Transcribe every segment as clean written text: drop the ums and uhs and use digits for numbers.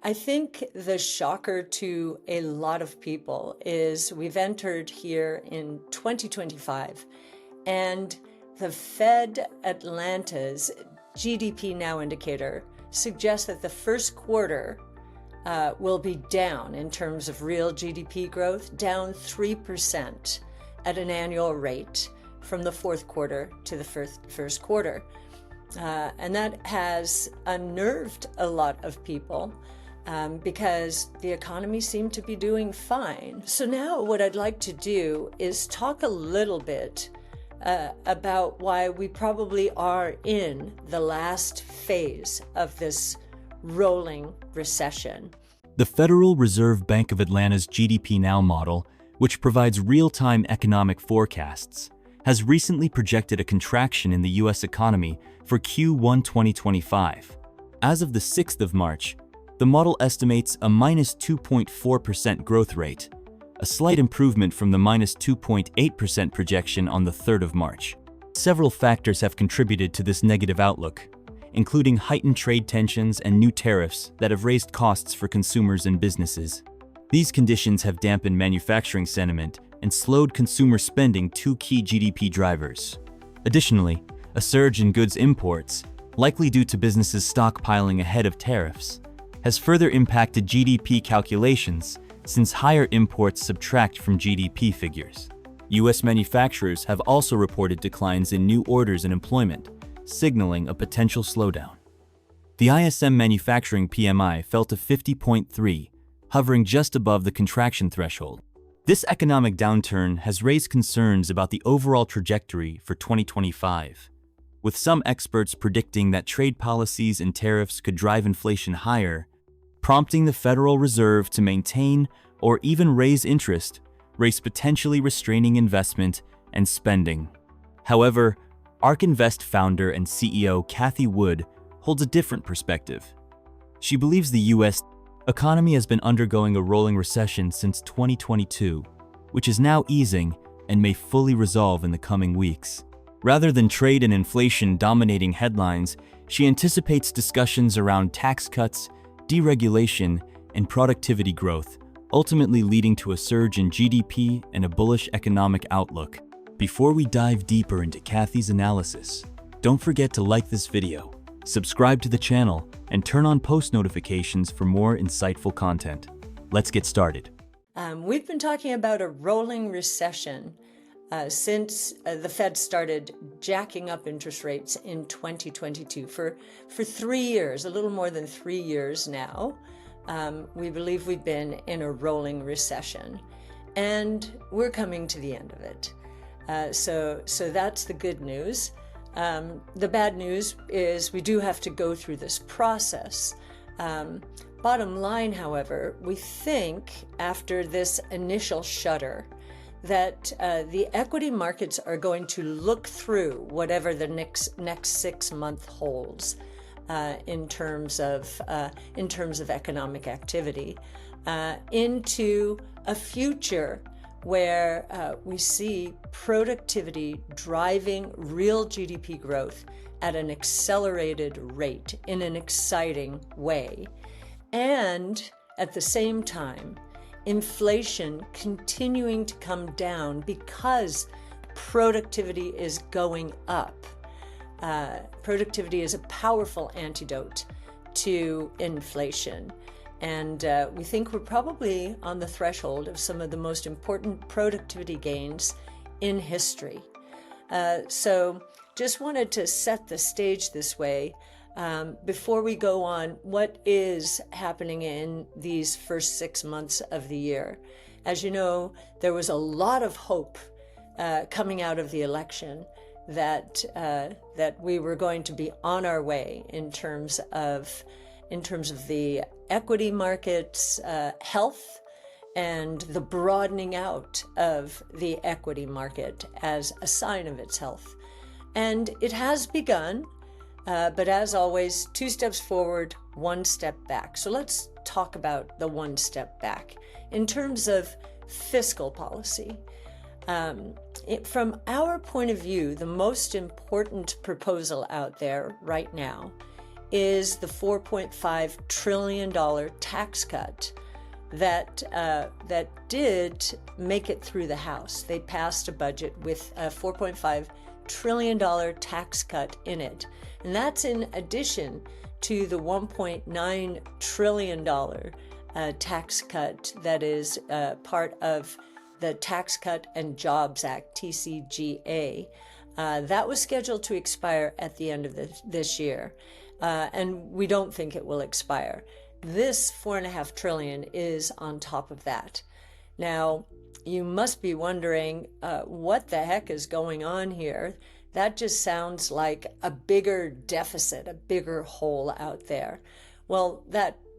I think the shocker to a lot of people is we've entered here in 2025, and the Fed Atlanta's GDP Now indicator suggests that the first quarter will be down in terms of real GDP growth, down 3% at an annual rate from the fourth quarter to the first quarter. And that has unnerved a lot of people because the economy seemed to be doing fine. So now what I'd like to do is talk a little bit about why we probably are in the last phase of this rolling recession. The Federal Reserve Bank of Atlanta's GDP Now model, which provides real-time economic forecasts, has recently projected a contraction in the U.S. economy for Q1 2025. As of the 6th of March, the model estimates a minus 2.4% growth rate, a slight improvement from the minus 2.8% projection on the 3rd of March. Several factors have contributed to this negative outlook, including heightened trade tensions and new tariffs that have raised costs for consumers and businesses. These conditions have dampened manufacturing sentiment and slowed consumer spending, two key GDP drivers. Additionally, a surge in goods imports, likely due to businesses stockpiling ahead of tariffs, has further impacted GDP calculations since higher imports subtract from GDP figures. U.S. manufacturers have also reported declines in new orders and employment, signaling a potential slowdown. The ISM manufacturing PMI fell to 50.3, hovering just above the contraction threshold. This economic downturn has raised concerns about the overall trajectory for 2025, with some experts predicting that trade policies and tariffs could drive inflation higher, prompting the Federal Reserve to maintain or even raise interest rates, potentially restraining investment and spending. However, Ark Invest founder and CEO Cathie holds a different perspective. She believes the U.S. economy has been undergoing a rolling recession since 2022, which is now easing and may fully resolve in the coming weeks. Rather than trade and inflation dominating headlines, she anticipates discussions around tax cuts, deregulation, and productivity growth, ultimately leading to a surge in GDP and a bullish economic outlook. Before we dive deeper into Cathie's analysis, don't forget to like this video, subscribe to the channel, and turn on post notifications for more insightful content. Let's get started. We've been talking about a rolling recession since the Fed started jacking up interest rates in 2022 for 3 years, a little more than 3 years now. We believe we've been in a rolling recession, and we're coming to the end of it. So that's the good news. The bad news is we do have to go through this process. Bottom line, however, we think after this initial shudder that the equity markets are going to look through whatever the next 6 months holds in terms of economic activity into a future where we see productivity driving real GDP growth at an accelerated rate in an exciting way. And at the same time, inflation continuing to come down because productivity is going up. Productivity is a powerful antidote to inflation. And we think we're probably on the threshold of some of the most important productivity gains in history. So just wanted to set the stage this way before we go on what is happening in these first 6 months of the year. As you know, there was a lot of hope coming out of the election that we were going to be on our way in terms of the equity market's health and the broadening out of the equity market as a sign of its health. And it has begun, but as always, 2 steps forward, 1 step back. So let's talk about the 1 step back. In terms of fiscal policy, from our point of view, the most important proposal out there right now is the $4.5 trillion tax cut that did make it through the House. They passed a budget with a $4.5 trillion tax cut in it. And that's in addition to the $1.9 trillion tax cut that is part of the Tax Cut and Jobs Act, TCJA. That was scheduled to expire at the end of this year, and we don't think it will expire. This $4.5 trillion is on top of that. Now, you must be wondering what the heck is going on here. That just sounds like a bigger deficit, a bigger hole out there. Well,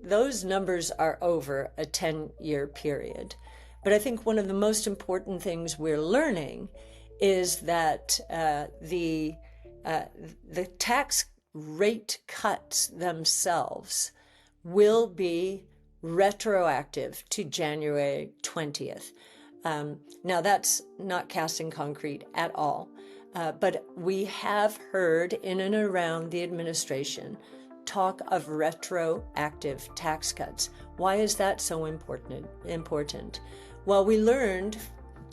those numbers are over a 10-year period. But I think one of the most important things we're learning is that the tax rate cuts themselves will be retroactive to January 20th. Now, that's not cast in concrete at all, but we have heard in and around the administration talk of retroactive tax cuts. Why is that so important? Well, we learned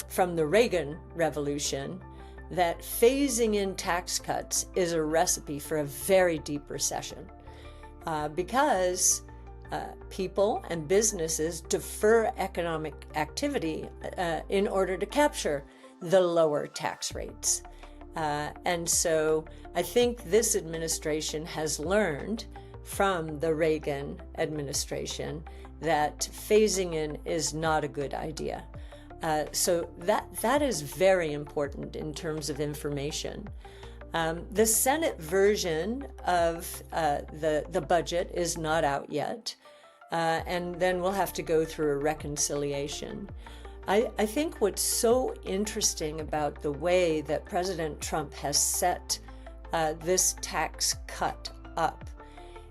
from the Reagan Revolution that phasing in tax cuts is a recipe for a very deep recession because people and businesses defer economic activity in order to capture the lower tax rates. And so I think this administration has learned from the Reagan administration that phasing in is not a good idea. So that is very important in terms of information. The Senate version of the budget is not out yet, and then we'll have to go through a reconciliation. I think what's so interesting about the way that President Trump has set this tax cut up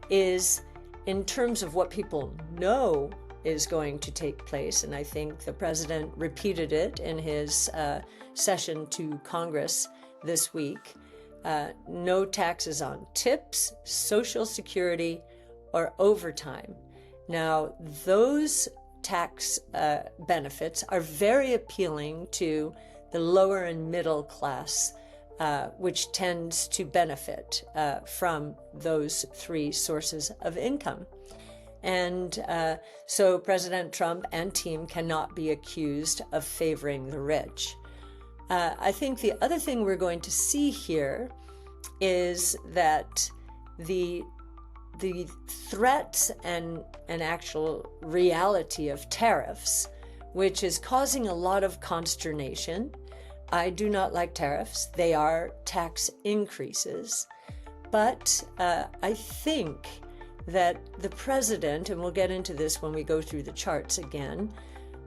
is in terms of what people know is going to take place, and I think the president repeated it in his session to Congress this week, no taxes on tips, Social Security, or overtime. Now, those tax benefits are very appealing to the lower and middle class, which tends to benefit from those three sources of income. And so President Trump and team cannot be accused of favoring the rich. I think the other thing we're going to see here is that the threats and actual reality of tariffs, which is causing a lot of consternation. I do not like tariffs. They are tax increases. But I think that the president, and we'll get into this when we go through the charts again,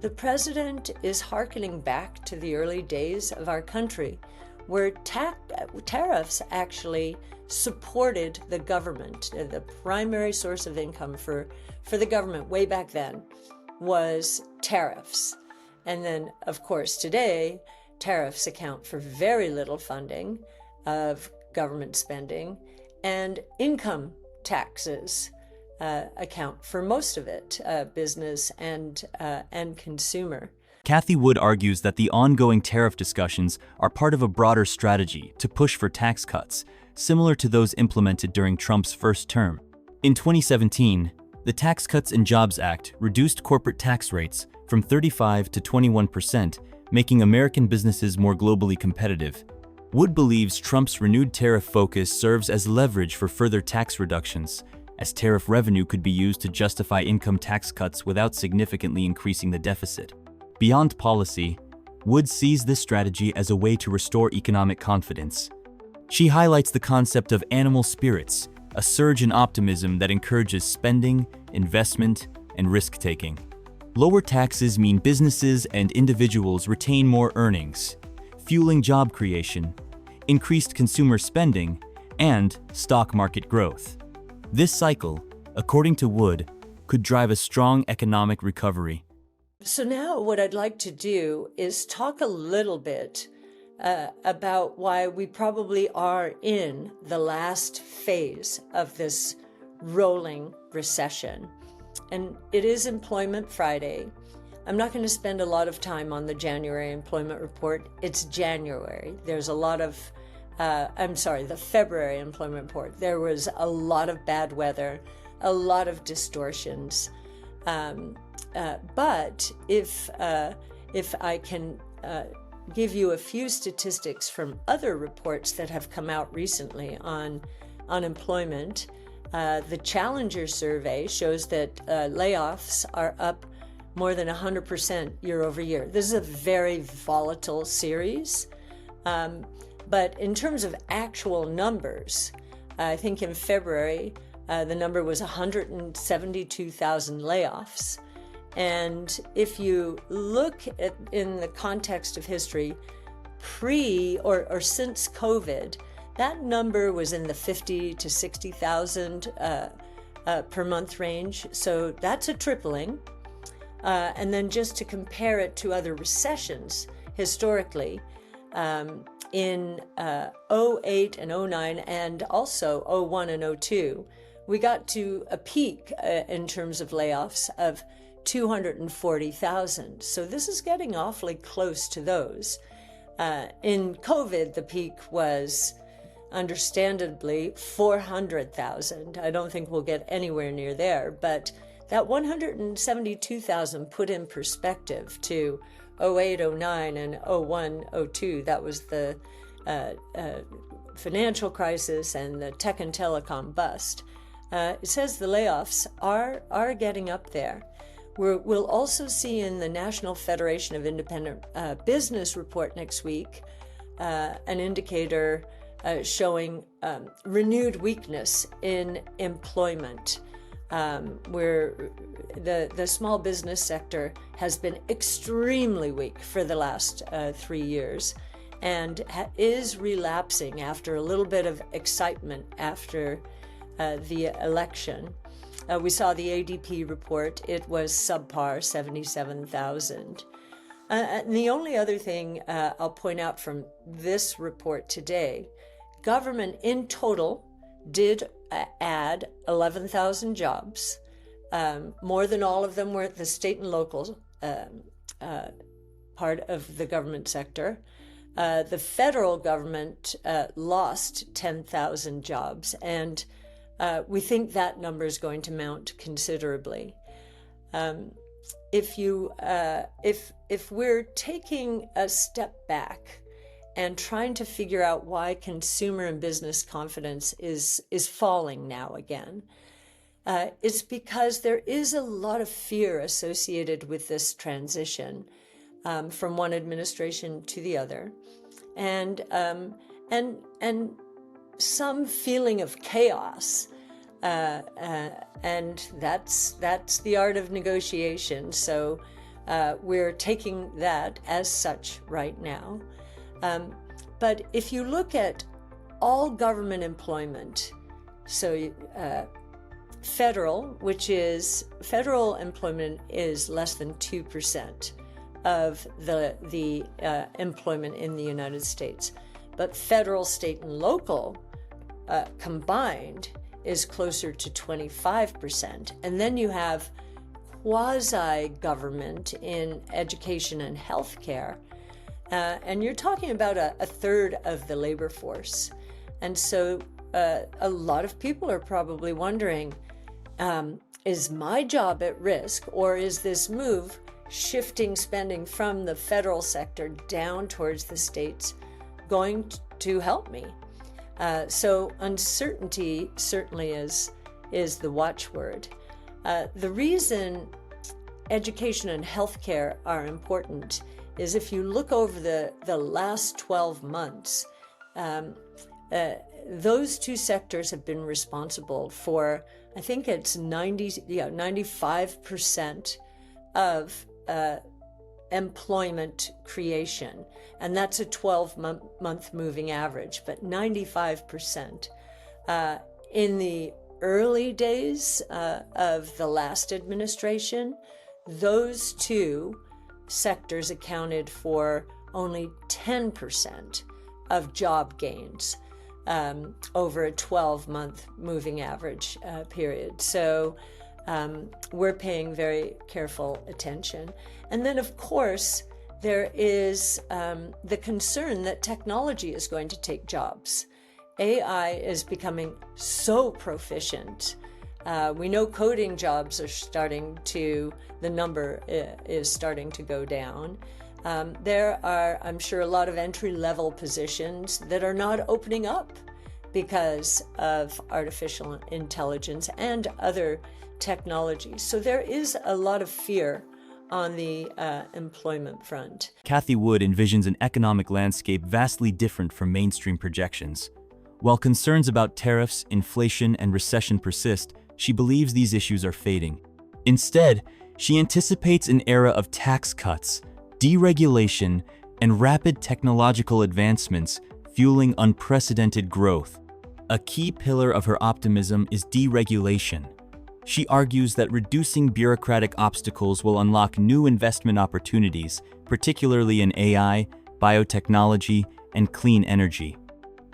the president is hearkening back to the early days of our country where tariffs actually supported the government. The primary source of income for the government way back then was tariffs. And then, of course, today, tariffs account for very little funding of government spending, and income taxes account for most of it, business and consumer. Cathie Wood argues that the ongoing tariff discussions are part of a broader strategy to push for tax cuts, similar to those implemented during Trump's first term. In 2017, the Tax Cuts and Jobs Act reduced corporate tax rates from 35% to 21%, making American businesses more globally competitive. Wood believes Trump's renewed tariff focus serves as leverage for further tax reductions, as tariff revenue could be used to justify income tax cuts without significantly increasing the deficit. Beyond policy, Wood sees this strategy as a way to restore economic confidence. She highlights the concept of animal spirits, a surge in optimism that encourages spending, investment, and risk-taking. Lower taxes mean businesses and individuals retain more earnings, fueling job creation, increased consumer spending, and stock market growth. This cycle, according to Wood, could drive a strong economic recovery. So now what I'd like to do is talk a little bit about why we probably are in the last phase of this rolling recession. And it is Employment Friday. I'm not going to spend a lot of time on the January employment report. It's January. There's a lot of, the February employment report. There was a lot of bad weather, a lot of distortions. But if I can give you a few statistics from other reports that have come out recently on unemployment, the Challenger survey shows that layoffs are up more than 100% year over year. This is a very volatile series. But in terms of actual numbers, I think in February, the number was 172,000 layoffs. And if you look at in the context of history, pre or since COVID, that number was in the 50 to 60,000 per month range. So that's a tripling. And then just to compare it to other recessions historically, in 08 and 09 and also 01 and 02, we got to a peak in terms of layoffs of 240,000. So this is getting awfully close to those. In COVID, the peak was understandably 400,000. I don't think we'll get anywhere near there, but that 172,000 put in perspective to 08, 09, and 01, 02. That was the financial crisis and the tech and telecom bust. It says the layoffs are getting up there. We'll also see in the National Federation of Independent Business report next week an indicator showing renewed weakness in employment, where the small business sector has been extremely weak for the last 3 years and is relapsing after a little bit of excitement after the election. We saw the ADP report. It was subpar, 77,000. And the only other thing I'll point out from this report today, government in total did add 11,000 jobs. More than all of them were at the state and local part of the government sector. The federal government lost 10,000 jobs, and we think that number is going to mount considerably. If we're taking a step back and trying to figure out why consumer and business confidence is falling now again, it's because there is a lot of fear associated with this transition from one administration to the other, and some feeling of chaos, and that's the art of negotiation. So we're taking that as such right now. But if you look at all government employment, so federal employment is less than 2% of the employment in the United States, but federal, state, and local combined is closer to 25%. And then you have quasi-government in education and healthcare, and you're talking about a third of the labor force. And so a lot of people are probably wondering, is my job at risk, or is this move shifting spending from the federal sector down towards the states going to help me? So uncertainty certainly is the watchword. The reason education and healthcare are important is if you look over the last 12 months, those two sectors have been responsible for, I think it's 95% of employment creation, and that's a 12-month moving average, but 95%. In the early days of the last administration, those two sectors accounted for only 10% of job gains. over a 12-month moving average period. So we're paying very careful attention. And then, of course, there is the concern that technology is going to take jobs. AI is becoming so proficient. We know coding jobs are the number is starting to go down. There are, I'm sure, a lot of entry-level positions that are not opening up because of artificial intelligence and other technologies. So there is a lot of fear on the employment front. Cathie Wood envisions an economic landscape vastly different from mainstream projections. While concerns about tariffs, inflation, and recession persist, she believes these issues are fading. Instead, she anticipates an era of tax cuts, deregulation, and rapid technological advancements fueling unprecedented growth. A key pillar of her optimism is deregulation. She argues that reducing bureaucratic obstacles will unlock new investment opportunities, particularly in AI, biotechnology, and clean energy.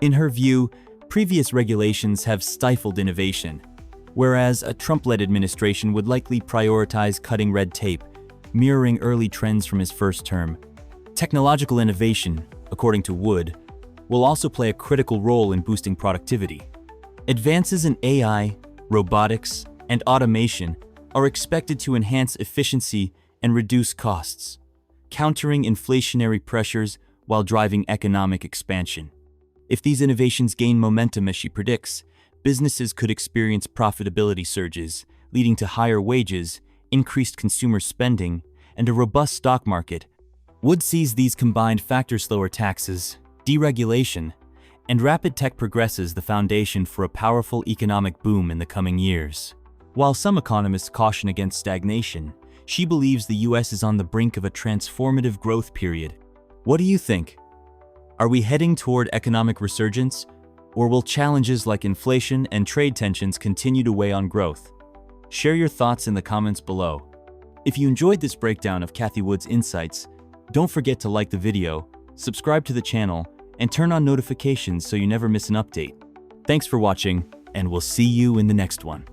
In her view, previous regulations have stifled innovation, whereas a Trump-led administration would likely prioritize cutting red tape, mirroring early trends from his first term. Technological innovation, according to Wood, will also play a critical role in boosting productivity. Advances in AI, robotics, and automation are expected to enhance efficiency and reduce costs, countering inflationary pressures while driving economic expansion. If these innovations gain momentum as she predicts, businesses could experience profitability surges, leading to higher wages, increased consumer spending, and a robust stock market. Wood sees these combined factors: lower taxes, deregulation, and rapid tech progress as the foundation for a powerful economic boom in the coming years. While some economists caution against stagnation, she believes the US is on the brink of a transformative growth period. What do you think? Are we heading toward economic resurgence, or will challenges like inflation and trade tensions continue to weigh on growth? Share your thoughts in the comments below. If you enjoyed this breakdown of Cathie Wood's insights, don't forget to like the video, subscribe to the channel, and turn on notifications so you never miss an update. Thanks for watching, and we'll see you in the next one.